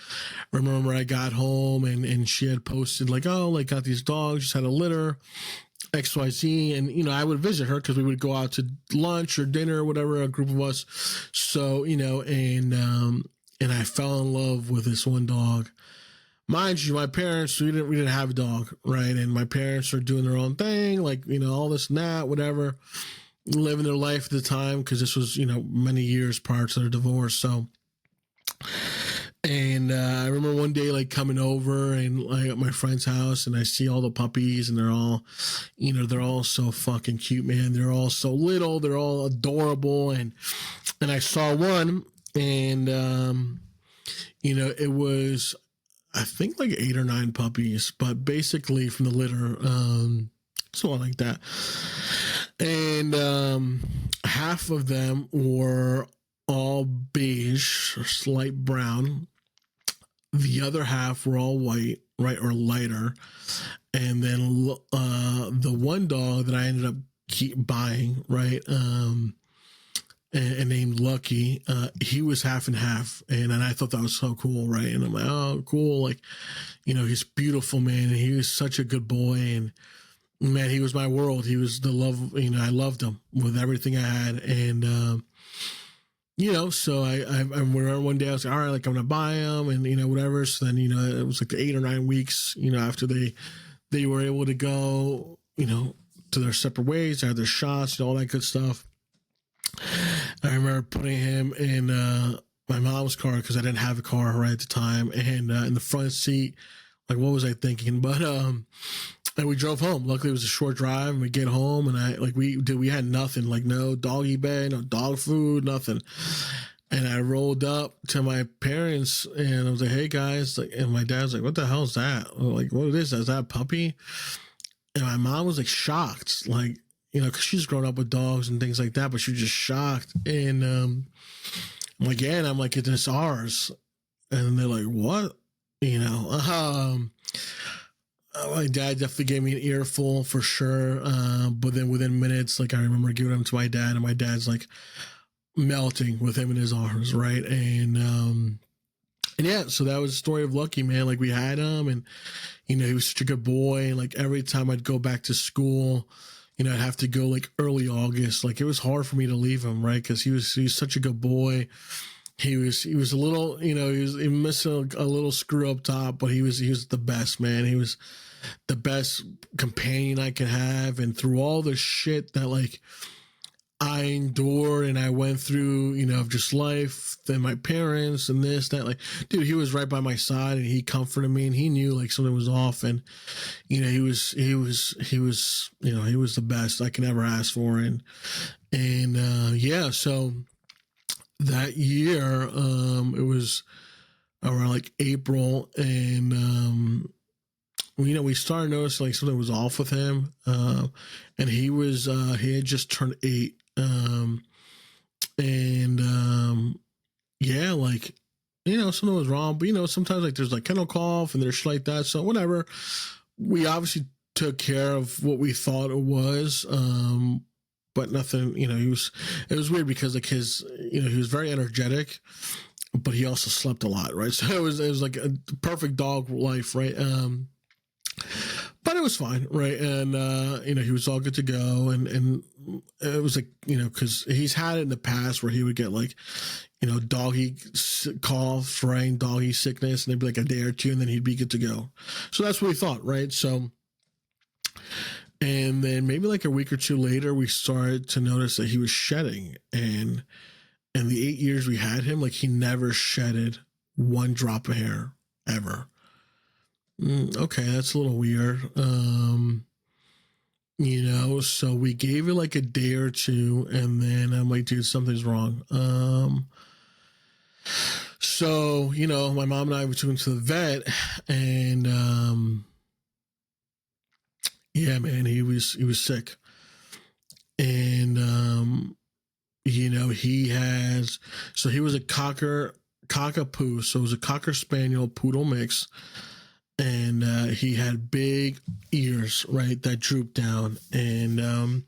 I remember I got home and she had posted, like, oh, like, got these dogs, just had a litter, XYZ. And, I would visit her because we would go out to lunch or dinner or whatever, a group of us. So, and I fell in love with this one dog. Mind you, my parents, we didn't have a dog, right? And my parents are doing their own thing, like, all this and that, whatever, living their life at the time, because this was, many years prior to their divorce. So, and I remember one day, like, coming over and, like, at my friend's house, and I see all the puppies, and they're all, they're all so fucking cute, man. They're all so little, they're all adorable, and I saw one, and it was, I think, like 8 or 9 puppies, but basically from the litter, something like that. And half of them were all beige or slight brown. The other half were all white, right, or lighter. And then the one dog that I ended up buying, right, and named Lucky, he was half and half. And I thought that was so cool, right? And I'm like, oh, cool. Like, he's beautiful, man. And he was such a good boy. And, man, he was my world. He was the love, I loved him with everything I had. And So I remember one day I was like, all right, like I'm gonna buy them, and whatever. So then it was like 8 or 9 weeks, after they were able to go, to their separate ways, they had their shots and all that good stuff. I remember putting him in my mom's car because I didn't have a car right at the time, and in the front seat. Like, what was I thinking? But and we drove home. Luckily, it was a short drive, and we get home, and we had nothing, like no doggy bed, no dog food, nothing. And I rolled up to my parents, and I was like, "Hey guys," like, and my dad's like, "What the hell is that? Like, what is that? Is that a puppy?" And my mom was like shocked, like, because she's grown up with dogs and things like that, but she was just shocked. And I'm like, yeah, and I'm like, it's ours. And they're like, what? My dad definitely gave me an earful for sure. But then within minutes, like I remember giving him to my dad, and my dad's like melting with him in his arms, right? And yeah, so that was the story of Lucky, man. Like we had him, and he was such a good boy. And like every time I'd go back to school, I'd have to go like early August. Like it was hard for me to leave him, right? Because he was such a good boy. He was a little, he missed a little screw up top, but he was the best, man. He was the best companion I could have. And through all the shit that like I endured and I went through, of just life, then my parents and this, that, like, dude, he was right by my side and he comforted me and he knew like something was off. And, he was the best I can ever ask for. And yeah, so that year, it was around like April, and we started noticing like something was off with him, and he had just turned 8, and yeah, like something was wrong, but sometimes like there's like kennel cough and there's shit like that, so whatever. We obviously took care of what we thought it was, but nothing, it was weird because like his, he was very energetic, but he also slept a lot, right? So it was like a perfect dog life, right? But it was fine, right? And he was all good to go, and it was like, because he's had it in the past where he would get like, doggy cough, right? Doggy sickness, and they'd be like a day or two, and then he'd be good to go. So that's what we thought, right? So. And then maybe like a week or two later, we started to notice that he was shedding. And in the 8 years we had him, like he never shedded one drop of hair ever. Okay, that's a little weird. So we gave it like a day or two, and then I'm like, dude, something's wrong. So, my mom and I took him to the vet, and yeah, man, he was sick. And, he was a cockapoo. So it was a Cocker Spaniel Poodle mix. And, he had big ears, right, that drooped down. And,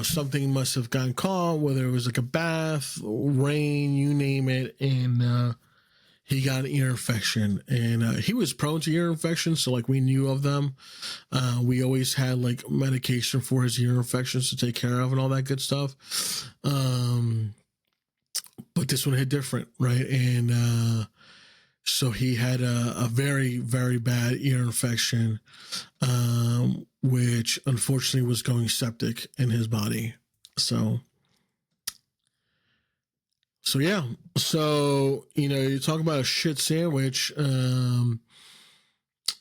something must have gotten caught, whether it was like a bath, rain, you name it. And, he got an ear infection, and he was prone to ear infections. So like we knew of them. We always had like medication for his ear infections to take care of and all that good stuff. But this one hit different, right? And so he had a very, very bad ear infection, which unfortunately was going septic in his body. So yeah, so you talk about a shit sandwich, and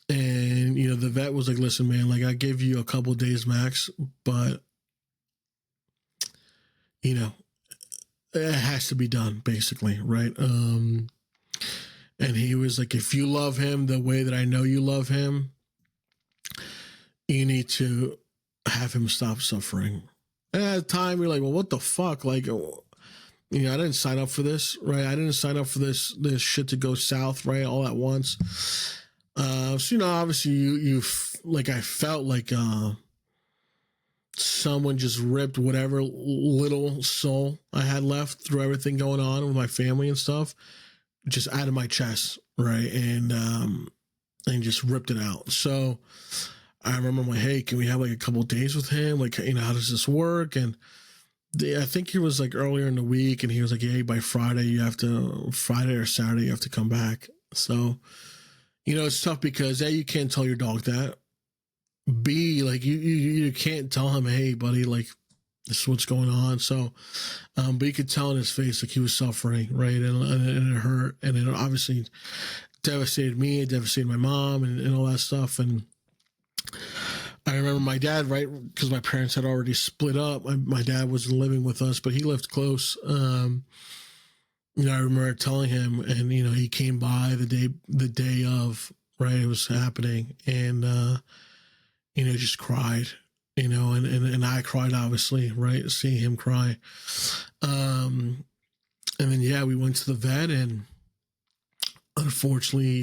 the vet was like, "Listen, man, like I gave you a couple days max, but it has to be done, basically, right?" And he was like, "If you love him the way that I know you love him, you need to have him stop suffering." And at the time, you're like, "Well, what the fuck?" Like. I didn't sign up for this, right? I didn't sign up for this shit to go south, right? All at once. So, obviously you like, I felt like, someone just ripped whatever little soul I had left through everything going on with my family and stuff, just out of my chest, right? And just ripped it out. So I remember I'm like, hey, can we have like a couple of days with him? Like, how does this work? And I think it was like earlier in the week, and he was like, "Hey, by Friday Friday or Saturday, you have to come back." So, it's tough because A, you can't tell your dog that. B, like you can't tell him, "Hey, buddy, like this is what's going on." So, but you could tell in his face like he was suffering, right, and it hurt, and it obviously devastated me, it devastated my mom, and all that stuff, and. I remember my dad, right, because my parents had already split up. My dad wasn't living with us, but he lived close. I remember telling him, and he came by the day of, right, it was happening, and just cried, and I cried, obviously, right, seeing him cry. And then we went to the vet, and unfortunately,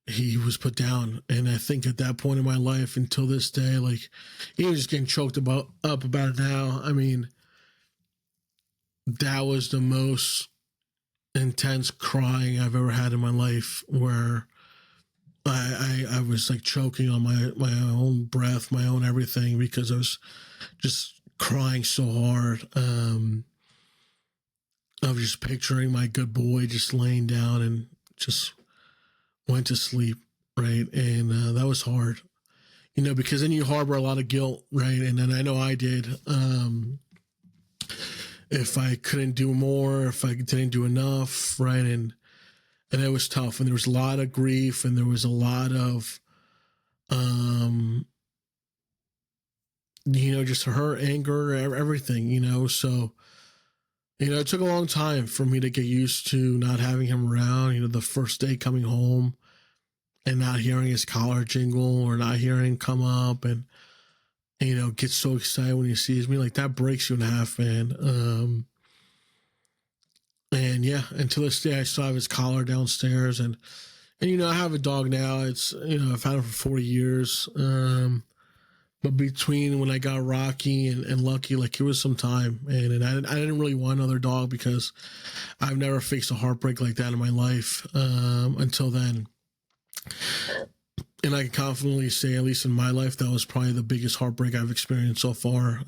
he was put down. And I think at that point in my life, until this day, like, even just getting choked up about it now, I mean, that was the most intense crying I've ever had in my life, where I was like choking on my own breath, my own everything, because I was just crying so hard. I was just picturing my good boy just laying down and just went to sleep, right? And that was hard, because then you harbor a lot of guilt, right? And then I know I did. If I couldn't do more, if I didn't do enough, right? And it was tough, and there was a lot of grief, and there was a lot of, just hurt, anger, everything, so. It took a long time for me to get used to not having him around. The first day coming home and not hearing his collar jingle, or not hearing him come up and, get so excited when he sees me. Like, that breaks you in half, man. And to this day, I still have his collar downstairs. And I have a dog now. It's, I've had him for 4 years. But between when I got Rocky and Lucky, like, it was some time, and I didn't really want another dog, because I've never faced a heartbreak like that in my life until then. And I can confidently say, at least in my life, that was probably the biggest heartbreak I've experienced so far.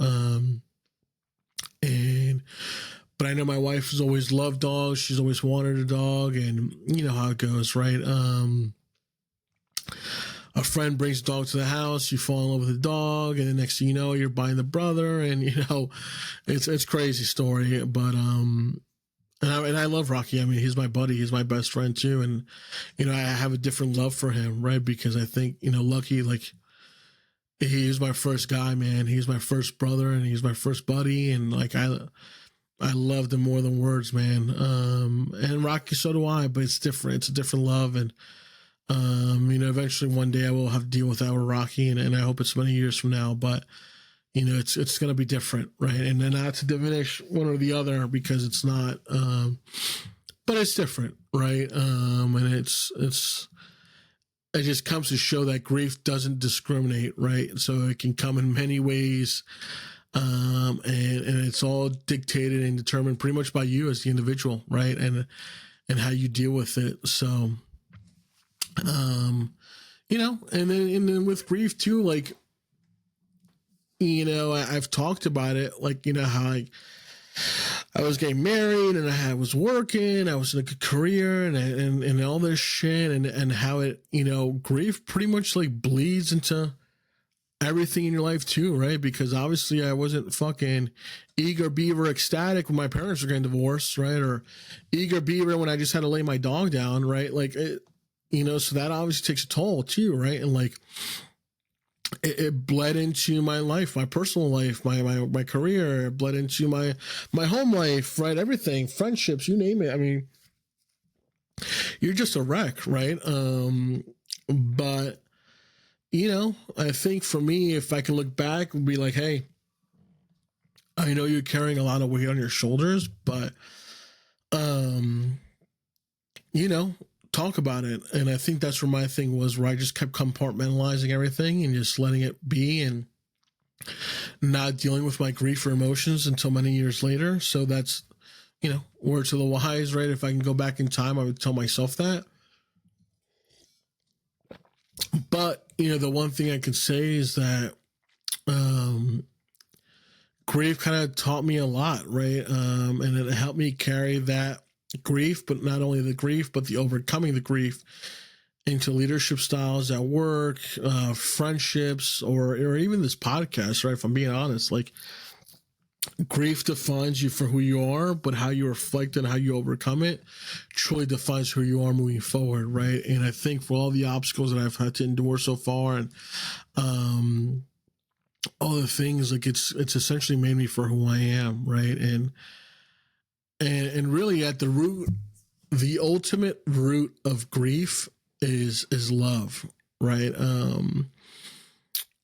But I know my wife has always loved dogs. She's always wanted a dog, and you know how it goes, right? A friend brings a dog to the house, you fall in love with the dog, and the next thing you know, you're buying the brother, and it's crazy story. But and I love Rocky. I mean, he's my buddy, he's my best friend too, and I have a different love for him, right? Because I think Lucky, like, he's my first guy, man. He's my first brother, and he's my first buddy, and like I loved him more than words, man. And Rocky, so do I, but it's different. It's a different love, and. Eventually one day I will have to deal with that with Rocky, and I hope it's many years from now, but it's going to be different, right? And then not to diminish one or the other, because it's not, but it's different, right? And it just comes to show that grief doesn't discriminate, right? So it can come in many ways. And it's all dictated and determined pretty much by you as the individual, right? And how you deal with it. So, and then with grief too, like, I've talked about it, like, how I was getting married, and I was working, I was in a good career, and all this shit, and how it, grief pretty much like bleeds into everything in your life too, right? Because obviously I wasn't fucking eager beaver ecstatic when my parents were getting divorced, right? Or eager beaver when I just had to lay my dog down, right? Like, it, so that obviously takes a toll too, right? And like, it bled into my life, my personal life, my career. It bled into my home life, right? Everything, friendships, you name it. I mean, you're just a wreck, right? But I think for me, if I can look back, it would be like, hey, I know you're carrying a lot of weight on your shoulders, but talk about it. And I think that's where my thing was, where I just kept compartmentalizing everything and just letting it be, and not dealing with my grief or emotions until many years later. So that's, words to the wise, right? If I can go back in time, I would tell myself that. But, the one thing I can say is that grief kind of taught me a lot, right? And it helped me carry that grief, but not only the grief, but the overcoming the grief into leadership styles at work, friendships, or even this podcast, right? If I'm being honest, like, grief defines you for who you are, but how you reflect and how you overcome it truly defines who you are moving forward, right? And I think for all the obstacles that I've had to endure so far, and all the things, like, it's essentially made me for who I am, right? And really, at the root, the ultimate root of grief is love, right?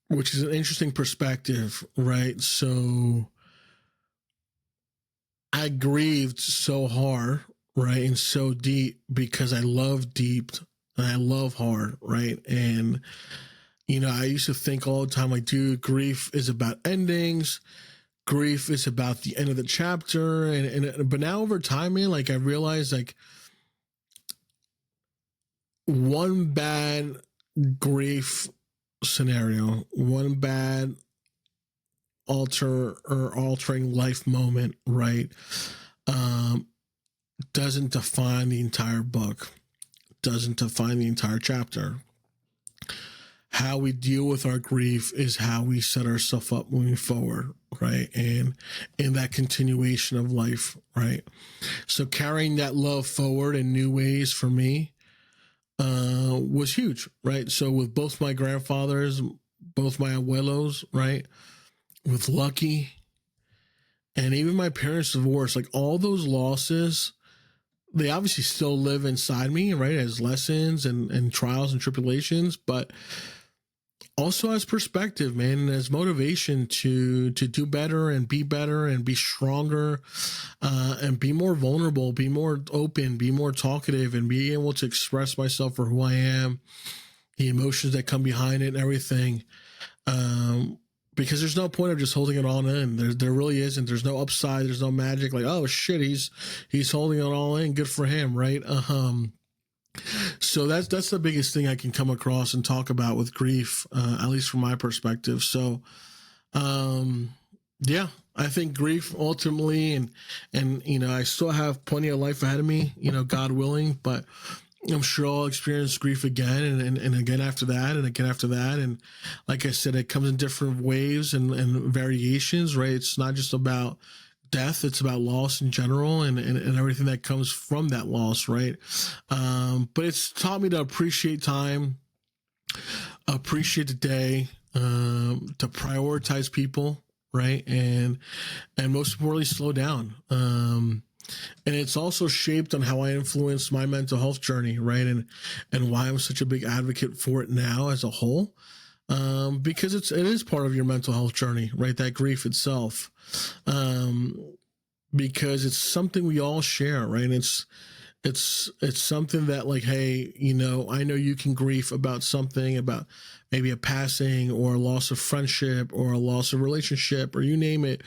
Which is an interesting perspective, right? So I grieved so hard, right, and so deep because I love deep and I love hard, right? And, you know, I used to think all the time, like, dude, grief is about endings. Grief is about the end of the chapter. But now over time, man, like, I realized, like, one bad grief scenario, one bad altering life moment, right, doesn't define the entire book, doesn't define the entire chapter. How we deal with our grief is how we set ourselves up moving forward, right? And in that continuation of life, right? So carrying that love forward in new ways for me was huge, right? So with both my grandfathers, both my abuelos, right? With Lucky, and even my parents' divorce, like, all those losses, they obviously still live inside me, right? As lessons and trials and tribulations, but also as perspective, man, and as motivation to do better and be stronger, and be more vulnerable, be more open, be more talkative, and be able to express myself for who I am, the emotions that come behind it and everything. Because there's no point of just holding it all in. There really isn't. There's no upside. There's no magic. Like, oh shit, he's holding it all in. Good for him, right? So that's the biggest thing I can come across and talk about with grief, at least from my perspective. So, yeah, I think grief ultimately, and you know, I still have plenty of life ahead of me, you know, God willing, but I'm sure I'll experience grief again and again after that and again after that. And like I said, it comes in different waves and variations, right? It's not just about death, it's about loss in general and everything that comes from that loss, right? But it's taught me to appreciate time, appreciate the day, to prioritize people, right? And most importantly, slow down. And it's also shaped on how I influence my mental health journey, right? And why I'm such a big advocate for it now as a whole. Because it is part of your mental health journey, right? That grief itself. Because it's something we all share, right? It's something that, like, hey, you know, I know you can grieve about something, about maybe a passing or a loss of friendship or a loss of relationship or you name it.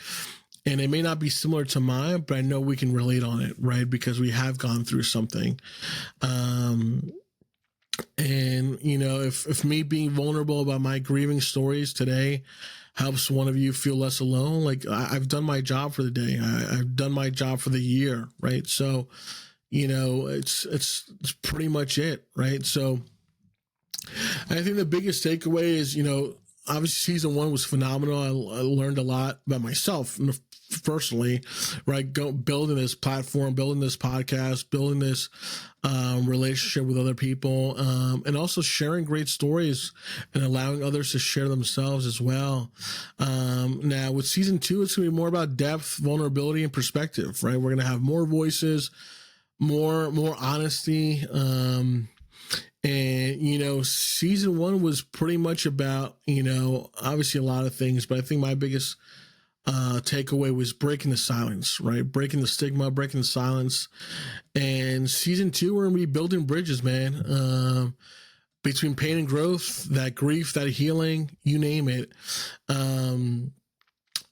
And it may not be similar to mine, but I know we can relate on it, right? Because we have gone through something. And, you know, if me being vulnerable about my grieving stories today helps one of you feel less alone, like, I've done my job for the day. I've done my job for the year, right? So, you know, it's pretty much it, right? So I think the biggest takeaway is, you know, obviously season 1 was phenomenal. I learned a lot about myself personally, right? Building this platform, building this podcast, building this relationship with other people, and also sharing great stories and allowing others to share themselves as well. Now with season 2, it's going to be more about depth, vulnerability, and perspective, right? We're going to have more voices, more honesty. And, you know, season 1 was pretty much about, you know, obviously a lot of things, but I think my biggest takeaway was breaking the silence, right? Breaking the stigma, breaking the silence. And season 2, we're going to be building bridges, man, between pain and growth, that grief, that healing, you name it.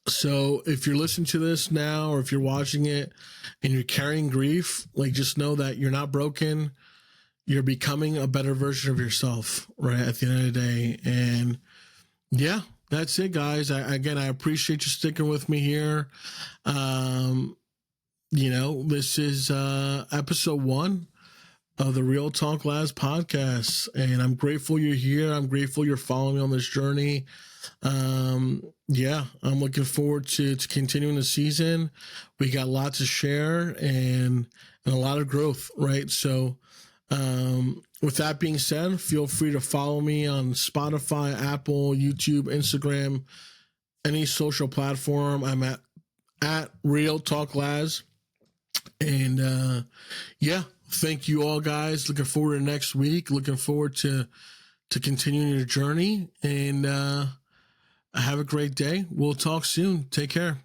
So if you're listening to this now, or if you're watching it and you're carrying grief, like, just know that you're not broken. You're becoming a better version of yourself, right? At the end of the day. And yeah, that's it, guys. I appreciate you sticking with me here. This is episode 1 of the Real Talk Laz podcast, and I'm grateful you're here. I'm grateful you're following me on this journey. I'm looking forward to continuing the season. We got lots to share and a lot of growth, right? So with that being said, feel free to follow me on Spotify, Apple, YouTube, Instagram, any social platform. I'm at RealTalkLaz. And thank you all, guys. Looking forward to next week. Looking forward to continuing your journey. And have a great day. We'll talk soon. Take care.